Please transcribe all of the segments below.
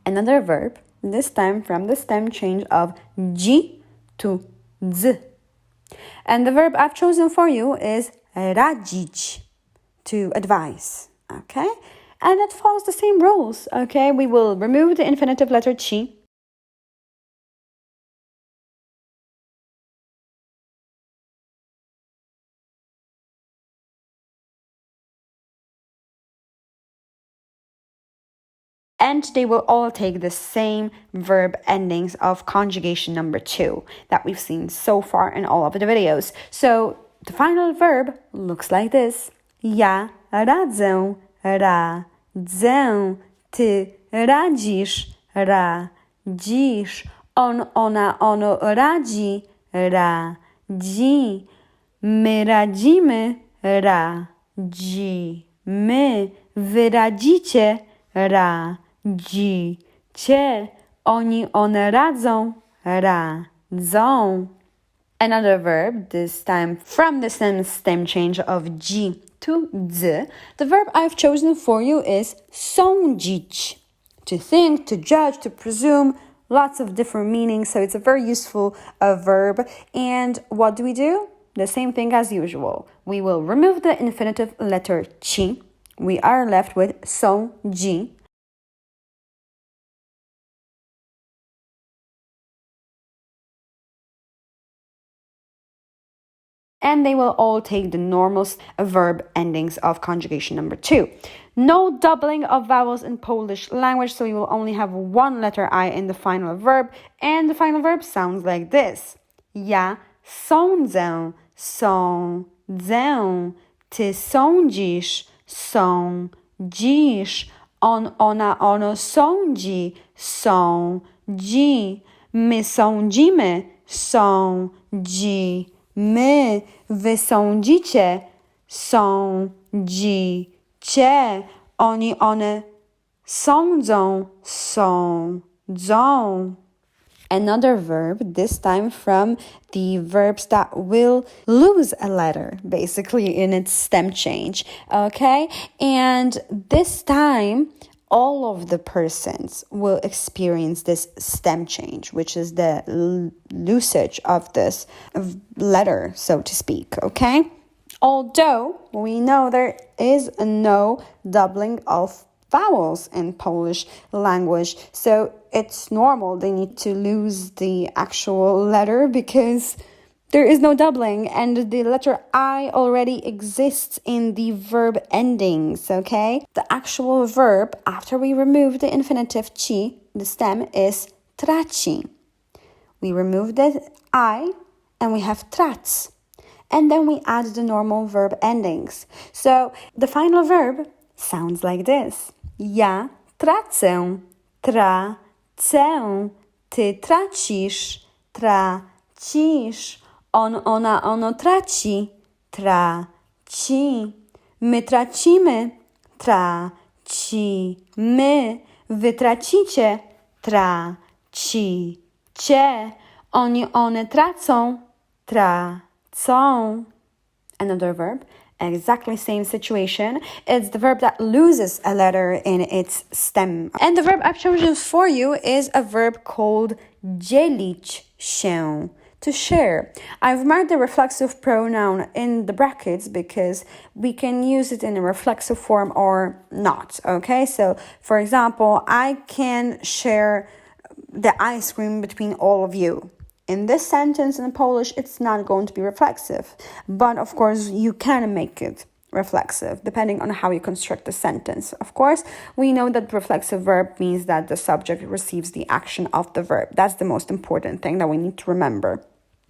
Another verb, this time from the stem change of dzi to dz. And the verb I've chosen for you is RADZIĆ, to advise, okay? And it follows the same rules, okay? We will remove the infinitive letter ci. And they will all take the same verb endings of conjugation number 2 that we've seen so far in all of the videos. So the final verb looks like this. Ja radzę, radzę. Ty radzisz, radzisz. On, ona, ono radzi, radzi. My radzimy, radzimy. Wy radzicie, radzicie. Oni, one radzą, radzą. Another verb, this time from the stem change of dzi to dz. The verb I've chosen for you is sądzić. To think, to judge, to presume, lots of different meanings. So it's a very useful verb. And what do? The same thing as usual. We will remove the infinitive letter ci. We are left with sądzi. And they will all take the normal verb endings of conjugation number 2. No doubling of vowels in Polish language, so you will only have one letter I in the final verb, and the final verb sounds like this. Ja sądzę, sądzę. Ty sądzisz, sądzisz. On, ona, ono sądzi, sądzi. My sądzimy, sądzimy. Wy sądzicie, sądzicie. Oni, one sądzą, sądzą. Another verb, this time from the verbs that will lose a letter, basically, in its stem change, okay? And this time, all of the persons will experience this stem change, which is the usage of this letter, so to speak, okay? Although we know there is no doubling of vowels in Polish language, so it's normal they need to lose the actual letter because there is no doubling and the letter I already exists in the verb endings, okay? The actual verb, after we remove the infinitive ci, the stem is traci. We remove the I and we have trac. And then we add the normal verb endings. So the final verb sounds like this. Ja tracę, tracę. Ty tracisz, tracisz. On, ona, ono traci, traci. My tracimy, tracimy. Wy tracicie, tracicie. Oni, one tracą, tracą. Another verb, exactly same situation. It's the verb that loses a letter in its stem. And the verb I've chosen for you is a verb called dzielić się, to share. I've marked the reflexive pronoun in the brackets because we can use it in a reflexive form or not, okay? So, for example, I can share the ice cream between all of you. In this sentence in Polish, it's not going to be reflexive. But, of course, you can make it reflexive, depending on how you construct the sentence. Of course, we know that reflexive verb means that the subject receives the action of the verb. That's the most important thing that we need to remember.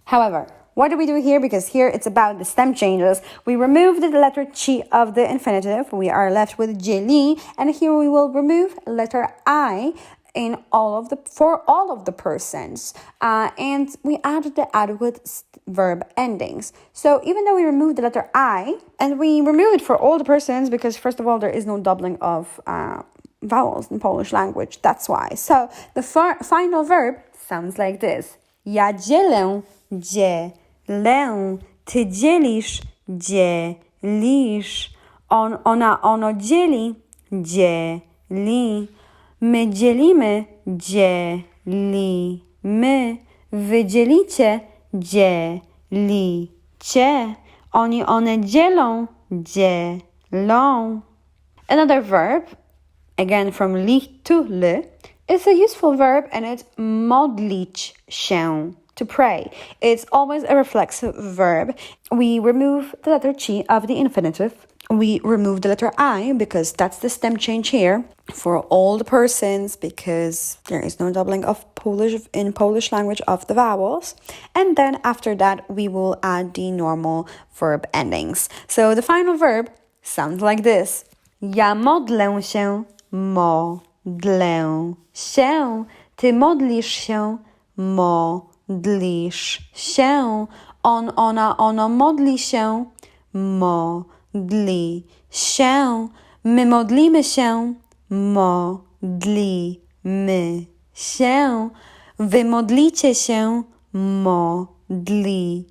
However, what do we do here? Because here it's about the stem changes. We remove the letter ci of the infinitive. We are left with dzieli. And here we will remove letter I for all of the persons. And we add the adequate verb endings. So even though we remove the letter I, and we remove it for all the persons because, first of all, there is no doubling of vowels in Polish language. That's why. So the final verb sounds like this. Ja dzielę, dzielę. Ty dzielisz, dzielisz. On, ona, ono dzieli, dzieli. My dzielimy, dzielimy. Wy dzielicie, dzielicie. Oni, one dzielą, dzielą. Another verb, again from li to l, is a useful verb and it's modlić się, to pray. It's always a reflexive verb. We remove the letter chi of the infinitive. We remove the letter I because that's the stem change here for all the persons because there is no doubling of Polish language of the vowels. And then after that, we will add the normal verb endings. So the final verb sounds like this. Ja modlę się, modlę się. Ty modlisz się, modlisz się. On, ona, ono modli się, modli się. My modlimy się, modlimy się. Wy modlicie się, modlicie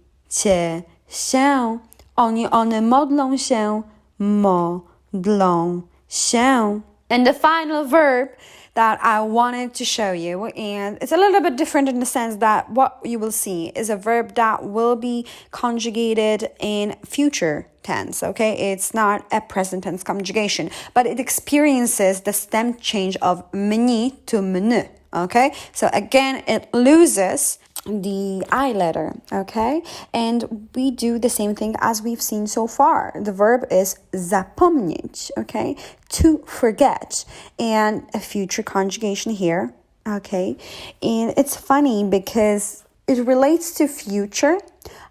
się. Oni, one modlą się, modlą się. And the final verb that I wanted to show you, and it's a little bit different in the sense that what you will see is a verb that will be conjugated in future tense, okay? It's not a present tense conjugation, but it experiences the stem change of mni to mn, okay? So again, it loses the I letter, okay? And we do the same thing as we've seen so far. The verb is zapomnieć, okay? To forget. And a future conjugation here, okay? And it's funny because it relates to future.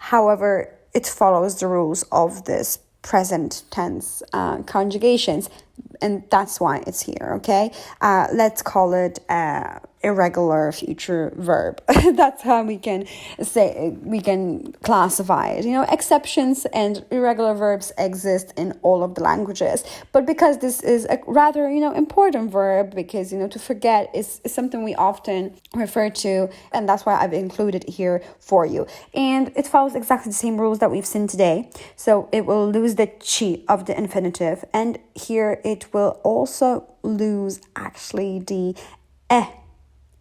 However, it follows the rules of this present tense conjugations. And that's why it's here, okay? Let's call it irregular future verb. That's how we can say, we can classify it. You know, exceptions and irregular verbs exist in all of the languages. But because this is a rather, important verb, because, to forget is something we often refer to, and that's why I've included it here for you. And it follows exactly the same rules that we've seen today. So it will lose the chi of the infinitive, and here it will also lose actually the e,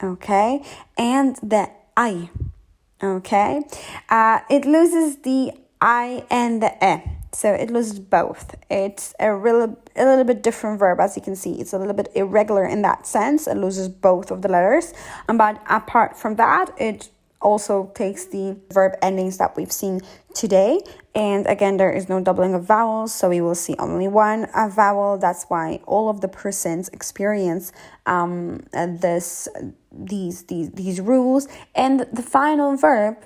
okay, and the I, okay. It loses the I and the e, so it loses both. It's a little bit different verb, as you can see. It's a little bit irregular in that sense. It loses both of the letters, but apart from that, it also takes the verb endings that we've seen today. And again, there is no doubling of vowels, so we will see only one vowel. That's why all of the persons experience these rules. And the final verb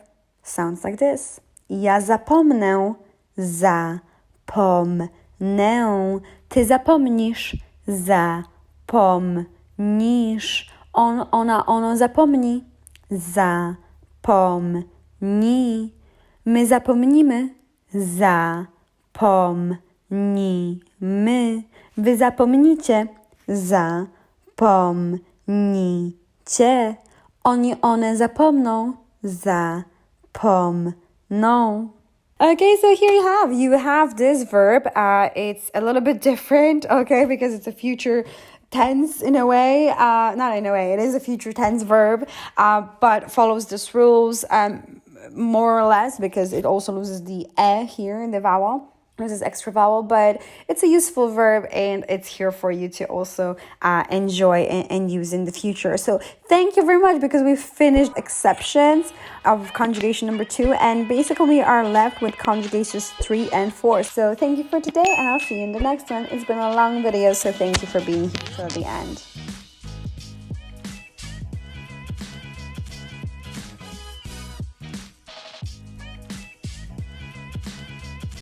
sounds like this. Ja zapomnę, zapomnę. Ty zapomnisz, zapomnisz. On, ona, ono zapomni, zapomni. My zapomnimy, zapomnimy. Wy zapomnicie, zapomnicie. Oni, one zapomną, zapomną. Okay, so here you have this verb. It's a little bit different, okay, because it's a future tense in a way. Not in a way, it is a future tense verb, but follows these rules more or less, because it also loses the e here in the vowel. This is extra vowel, but it's a useful verb and it's here for you to also enjoy and use in the future. So thank you very much, because we've finished exceptions of conjugation number 2, and basically we are left with conjugations 3 and 4. So thank you for today, and I'll see you in the next one. It's been a long video, so thank you for being here till the end.